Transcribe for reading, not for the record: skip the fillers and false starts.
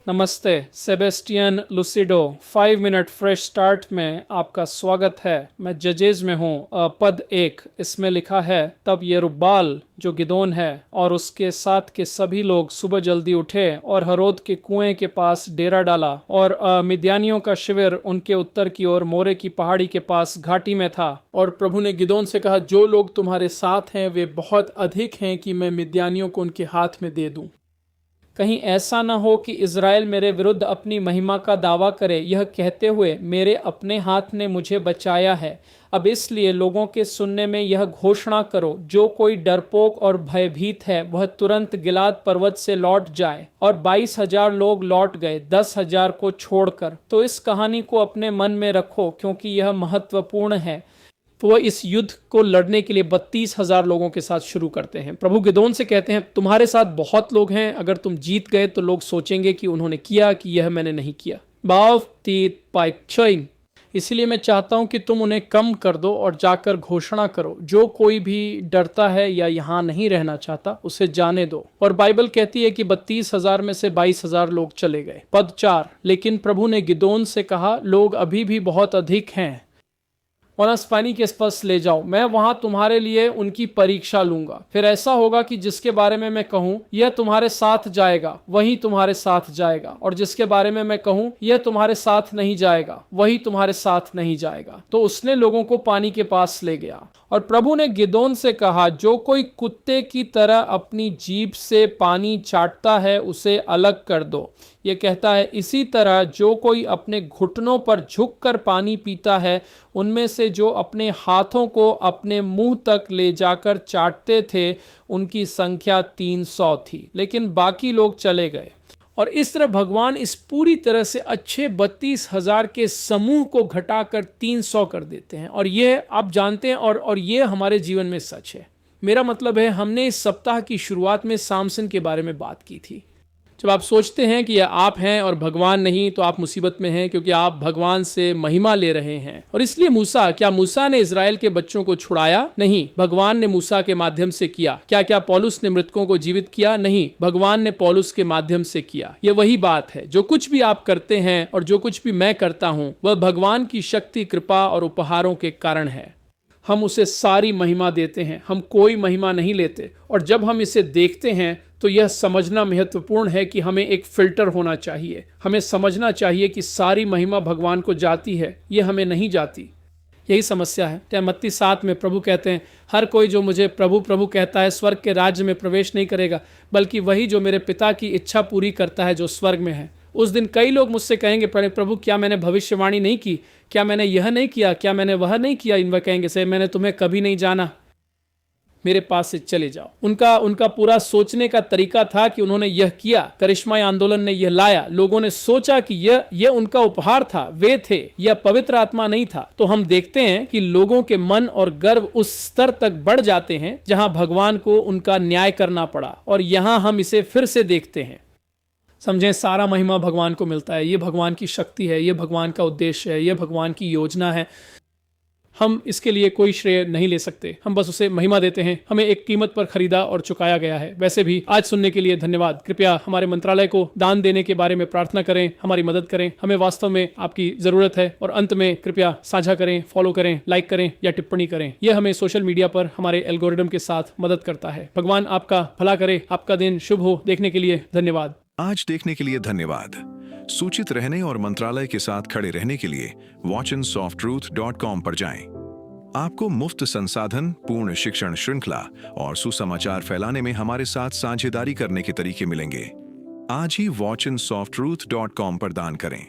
नमस्ते, Sebastian लुसिडो 5 minute fresh start में आपका स्वागत है। मैं जजेज में हूँ। पद 1 इसमें लिखा है, तब यरुब्बाल जो गिदोन है और उसके साथ के सभी लोग सुबह जल्दी उठे और हरोद के कुएं के पास डेरा डाला और मिद्यानियों का शिविर उनके उत्तर की ओर मोरे की पहाड़ी के पास घाटी में था। और प्रभु ने गिदोन से कहा, जो लोग तुम्हारे साथ हैं वे बहुत अधिक हैं कि मैं मिद्यानियों को उनके हाथ में दे दूं। कहीं ऐसा न हो कि इज़राइल मेरे विरुद्ध अपनी महिमा का दावा करे, यह कहते हुए मेरे अपने हाथ ने मुझे बचाया है। अब इसलिए लोगों के सुनने में यह घोषणा करो, जो कोई डरपोक और भयभीत है वह तुरंत गिलाद पर्वत से लौट जाए। और 22,000 लोग लौट गए, 10,000 को छोड़कर। तो इस कहानी को अपने मन में रखो, क्योंकि यह महत्वपूर्ण है। तो वह इस युद्ध को लड़ने के लिए 32,000 लोगों के साथ शुरू करते हैं। प्रभु गिदोन से कहते हैं, तुम्हारे साथ बहुत लोग हैं, अगर तुम जीत गए तो लोग सोचेंगे कि उन्होंने किया, कि यह मैंने नहीं किया। बाव तीत पाइक छोइन। इसलिए मैं चाहता हूं कि तुम उन्हें कम कर दो और जाकर घोषणा करो, जो कोई भी डरता है या यहाँ नहीं रहना चाहता उसे जाने दो। और बाइबल कहती है कि 32,000 में से 22,000 लोग चले गए। पद 4, लेकिन प्रभु ने गिदोन से कहा, लोग अभी भी बहुत अधिक हैं, वनस्पानी के पास ले जाओ, मैं वहां तुम्हारे लिए उनकी परीक्षा लूंगा। फिर ऐसा होगा कि जिसके बारे में मैं कहूं यह तुम्हारे साथ जाएगा, वही तुम्हारे साथ जाएगा, और जिसके बारे में मैं कहूं यह तुम्हारे साथ नहीं जाएगा, वही तुम्हारे साथ नहीं जाएगा। तो उसने लोगों को पानी के पास ले गया। और प्रभु ने गिदोन से कहा, जो कोई कुत्ते की तरह अपनी जीभ से पानी चाटता है उसे अलग कर दो। ये कहता है, इसी तरह जो कोई अपने घुटनों पर झुककर पानी पीता है, उनमें से जो अपने हाथों को अपने मुंह तक ले जाकर चाटते थे उनकी संख्या 300 थी, लेकिन बाकी लोग चले गए। और इस तरह भगवान इस पूरी तरह से अच्छे 32,000 के समूह को घटाकर 300 कर देते हैं। और ये आप जानते हैं, और ये हमारे जीवन में सच है। मेरा मतलब है, हमने इस सप्ताह की शुरुआत में सामसन के बारे में बात की थी। जब आप सोचते हैं कि आप हैं और भगवान नहीं, तो आप मुसीबत में हैं, क्योंकि आप भगवान से महिमा ले रहे हैं। और इसलिए क्या मूसा ने इज़राइल के बच्चों को छुड़ाया? नहीं, भगवान ने मूसा के माध्यम से किया। क्या पौलुस ने मृतकों को जीवित किया? नहीं, भगवान ने पौलुस के माध्यम से किया। यह वही बात है, जो कुछ भी आप करते हैं और जो कुछ भी मैं करता हूं, वह भगवान की शक्ति, कृपा और उपहारों के कारण है। हम उसे सारी महिमा देते हैं, हम कोई महिमा नहीं लेते। और जब हम इसे देखते हैं तो यह समझना महत्वपूर्ण है कि हमें एक फिल्टर होना चाहिए। हमें समझना चाहिए कि सारी महिमा भगवान को जाती है, यह हमें नहीं जाती। यही समस्या है। मत्ती 7 में प्रभु कहते हैं, हर कोई जो मुझे प्रभु प्रभु कहता है स्वर्ग के राज्य में प्रवेश नहीं करेगा, बल्कि वही जो मेरे पिता की इच्छा पूरी करता है जो स्वर्ग में है। उस दिन कई लोग मुझसे कहेंगे, प्रभु क्या मैंने भविष्यवाणी नहीं की? क्या मैंने यह नहीं किया? क्या मैंने वह नहीं किया? वह कहेंगे, से मैंने तुम्हें कभी नहीं जाना, मेरे पास से चले जाओ। उनका पूरा सोचने का तरीका था कि उन्होंने यह किया, करिश्माई आंदोलन ने यह लाया, लोगों ने सोचा कि यह उनका उपहार था, वे थे, यह पवित्र आत्मा नहीं था। तो हम देखते हैं कि लोगों के मन और गर्व उस स्तर तक बढ़ जाते हैं जहां भगवान को उनका न्याय करना पड़ा। और यहां हम इसे फिर से देखते हैं। समझें, सारा महिमा भगवान को मिलता है। ये भगवान की शक्ति है, ये भगवान का उद्देश्य है, ये भगवान की योजना है। हम इसके लिए कोई श्रेय नहीं ले सकते, हम बस उसे महिमा देते हैं। हमें एक कीमत पर खरीदा और चुकाया गया है। वैसे भी आज सुनने के लिए धन्यवाद। कृपया हमारे मंत्रालय को दान देने के बारे में प्रार्थना करें, हमारी मदद करें, हमें वास्तव में आपकी जरूरत है। और अंत में कृपया साझा करें, फॉलो करें, लाइक करें या टिप्पणी करें। यह हमें सोशल मीडिया पर हमारे एल्गोरिदम के साथ मदद करता है। भगवान आपका भला करे, आपका दिन शुभ हो। देखने के लिए धन्यवाद। आज देखने के लिए धन्यवाद। सूचित रहने और मंत्रालय के साथ खड़े रहने के लिए watchinsoftruth.com पर जाएं। आपको मुफ्त संसाधन, पूर्ण शिक्षण श्रृंखला और सुसमाचार फैलाने में हमारे साथ साझेदारी करने के तरीके मिलेंगे। आज ही watchinsoftruth.com पर दान करें।